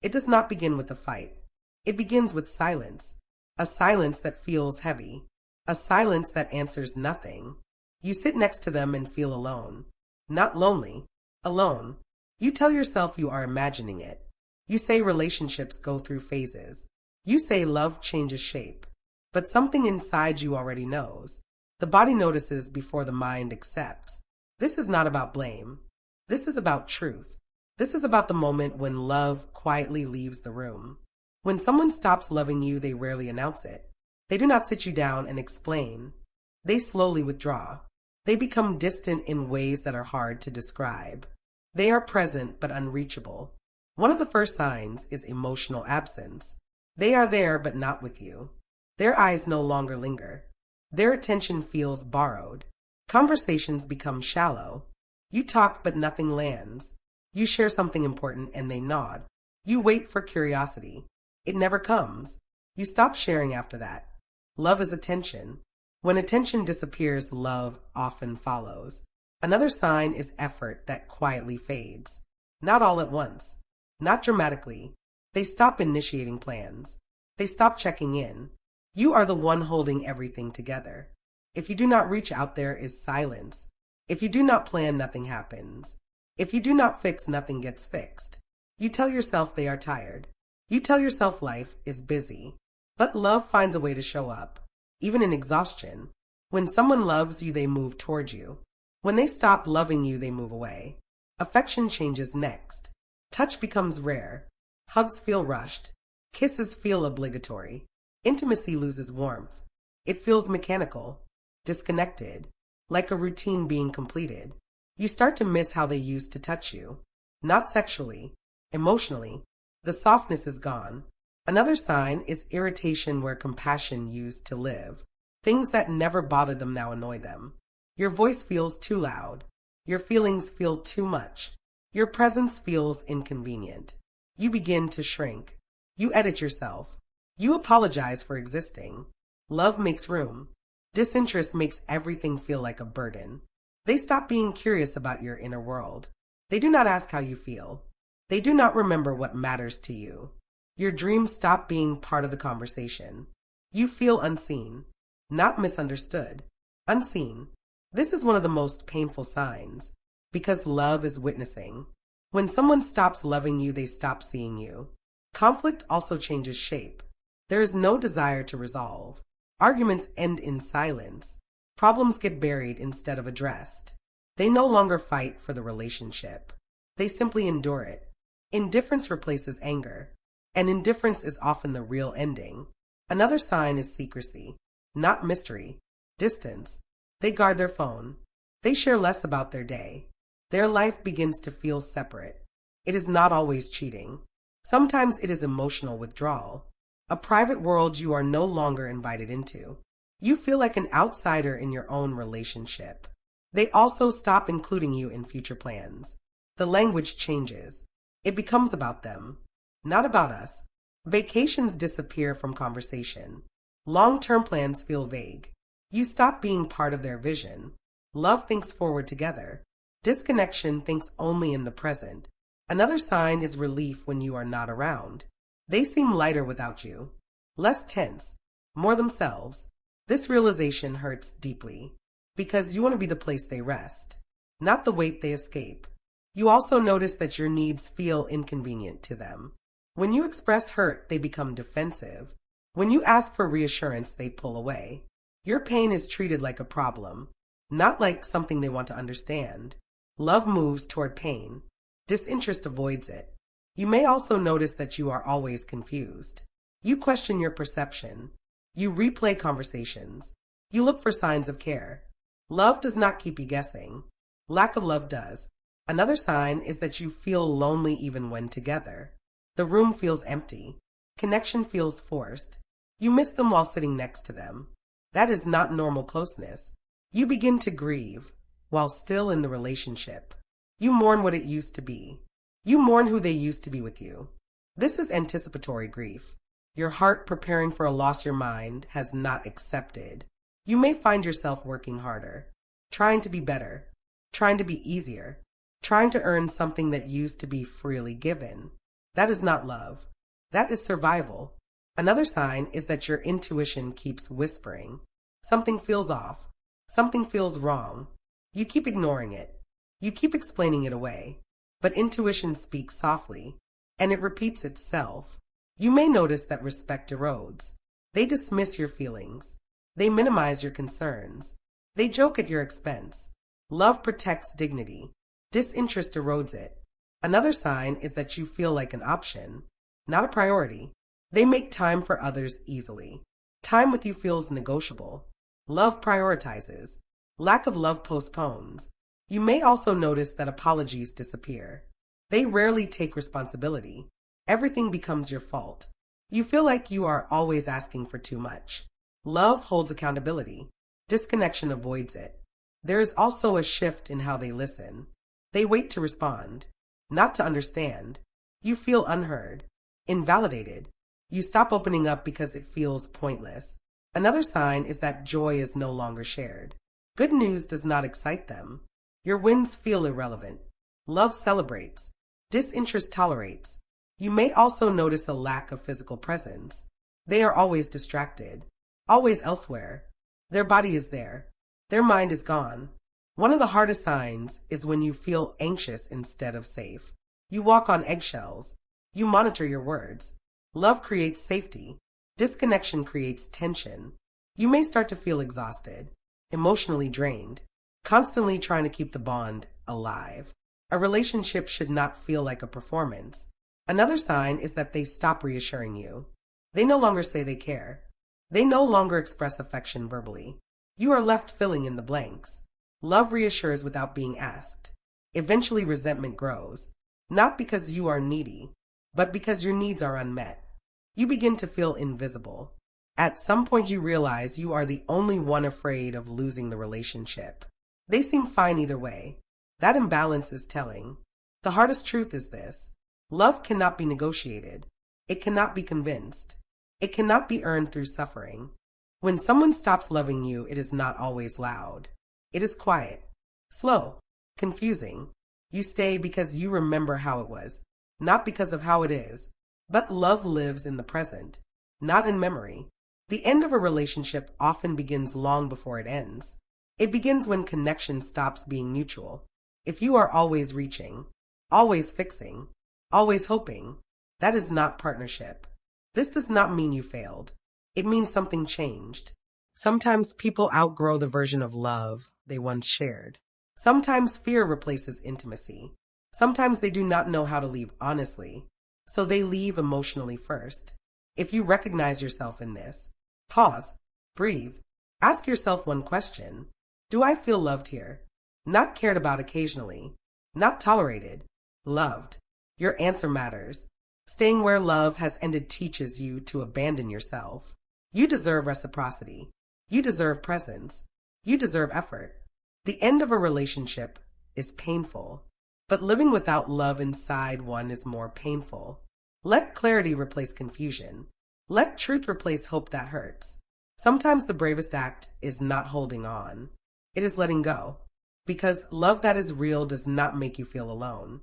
It does not begin with a fight. It begins with silence, a silence that feels heavy, a silence that answers nothing. You sit next to them and feel alone. Not lonely, alone. You tell yourself you are imagining it. You say relationships go through phases. You say love changes shape. But something inside you already knows. The body notices before the mind accepts. This is not about blame. This is about truth. This is about the moment when love quietly leaves the room. When someone stops loving you, they rarely announce it. They do not sit you down and explain. They slowly withdraw. They become distant in ways that are hard to describe. They are present but unreachable. One of the first signs is emotional absence. They are there but not with you. Their eyes no longer linger. Their attention feels borrowed. Conversations become shallow. You talk but nothing lands. You share something important and they nod. You wait for curiosity. It never comes. You stop sharing after that. Love is attention. When attention disappears, love often follows. Another sign is effort that quietly fades. Not all at once. Not dramatically. They stop initiating plans. They stop checking in. You are the one holding everything together. If you do not reach out, there is silence. If you do not plan, nothing happens. If you do not fix, nothing gets fixed. You tell yourself they are tired. You tell yourself life is busy. But love finds a way to show up, even in exhaustion. When someone loves you, they move toward you. When they stop loving you, they move away. Affection changes next. Touch becomes rare. Hugs feel rushed. Kisses feel obligatory. Intimacy loses warmth. It feels mechanical, disconnected, like a routine being completed. You start to miss how they used to touch you. Not sexually, emotionally. The softness is gone. Another sign is irritation where compassion used to live. Things that never bothered them now annoy them. Your voice feels too loud. Your feelings feel too much. Your presence feels inconvenient. You begin to shrink. You edit yourself. You apologize for existing. Love makes room. Disinterest makes everything feel like a burden. They stop being curious about your inner world. They do not ask how you feel. They do not remember what matters to you. Your dreams stop being part of the conversation. You feel unseen, not misunderstood. Unseen. This is one of the most painful signs, because love is witnessing. When someone stops loving you, they stop seeing you. Conflict also changes shape. There is no desire to resolve. Arguments end in silence. Problems get buried instead of addressed. They no longer fight for the relationship. They simply endure it. Indifference replaces anger, and indifference is often the real ending. Another sign is secrecy, not mystery. Distance. They guard their phone. They share less about their day. Their life begins to feel separate. It is not always cheating. Sometimes it is emotional withdrawal. A private world you are no longer invited into. You feel like an outsider in your own relationship. They also stop including you in future plans. The language changes. It becomes about them, not about us. Vacations disappear from conversation. Long-term plans feel vague. You stop being part of their vision. Love thinks forward together. Disconnection thinks only in the present. Another sign is relief when you are not around. They seem lighter without you, less tense, more themselves. This realization hurts deeply, because you want to be the place they rest, not the weight they escape. You also notice that your needs feel inconvenient to them. When you express hurt, they become defensive. When you ask for reassurance, they pull away. Your pain is treated like a problem, not like something they want to understand. Love moves toward pain. Disinterest avoids it. You may also notice that you are always confused. You question your perception. You replay conversations. You look for signs of care. Love does not keep you guessing. Lack of love does. Another sign is that you feel lonely even when together. The room feels empty. Connection feels forced. You miss them while sitting next to them. That is not normal closeness. You begin to grieve while still in the relationship. You mourn what it used to be. You mourn who they used to be with you. This is anticipatory grief. Your heart preparing for a loss your mind has not accepted. You may find yourself working harder, trying to be better, trying to be easier, trying to earn something that used to be freely given. That is not love. That is survival. Another sign is that your intuition keeps whispering. Something feels off. Something feels wrong. You keep ignoring it. You keep explaining it away. But intuition speaks softly, and it repeats itself. You may notice that respect erodes. They dismiss your feelings. They minimize your concerns. They joke at your expense. Love protects dignity. Disinterest erodes it. Another sign is that you feel like an option, not a priority. They make time for others easily. Time with you feels negotiable. Love prioritizes. Lack of love postpones. You may also notice that apologies disappear. They rarely take responsibility. Everything becomes your fault. You feel like you are always asking for too much. Love holds accountability. Disconnection avoids it. There is also a shift in how they listen. They wait to respond, not to understand. You feel unheard, invalidated. You stop opening up because it feels pointless. Another sign is that joy is no longer shared. Good news does not excite them. Your wins feel irrelevant. Love celebrates. Disinterest tolerates. You may also notice a lack of physical presence. They are always distracted, always elsewhere. Their body is there. Their mind is gone. One of the hardest signs is when you feel anxious instead of safe. You walk on eggshells. You monitor your words. Love creates safety. Disconnection creates tension. You may start to feel exhausted, emotionally drained, constantly trying to keep the bond alive. A relationship should not feel like a performance. Another sign is that they stop reassuring you. They no longer say they care. They no longer express affection verbally. You are left filling in the blanks. Love reassures without being asked. Eventually resentment grows, not because you are needy, but because your needs are unmet. You begin to feel invisible. At some point you realize you are the only one afraid of losing the relationship. They seem fine either way. That imbalance is telling. The hardest truth is this. Love cannot be negotiated. It cannot be convinced. It cannot be earned through suffering. When someone stops loving you, it is not always loud. It is quiet, slow, confusing. You stay because you remember how it was, not because of how it is. But love lives in the present, not in memory. The end of a relationship often begins long before it ends. It begins when connection stops being mutual. If you are always reaching, always fixing, always hoping, that is not partnership. This does not mean you failed. It means something changed. Sometimes people outgrow the version of love they once shared. Sometimes fear replaces intimacy. Sometimes they do not know how to leave honestly, so they leave emotionally first. If you recognize yourself in this, pause, breathe, ask yourself one question. Do I feel loved here? Not cared about occasionally. Not tolerated. Loved. Your answer matters. Staying where love has ended teaches you to abandon yourself. You deserve reciprocity. You deserve presence. You deserve effort. The end of a relationship is painful, but living without love inside one is more painful. Let clarity replace confusion. Let truth replace hope that hurts. Sometimes the bravest act is not holding on. It is letting go. Because love that is real does not make you feel alone.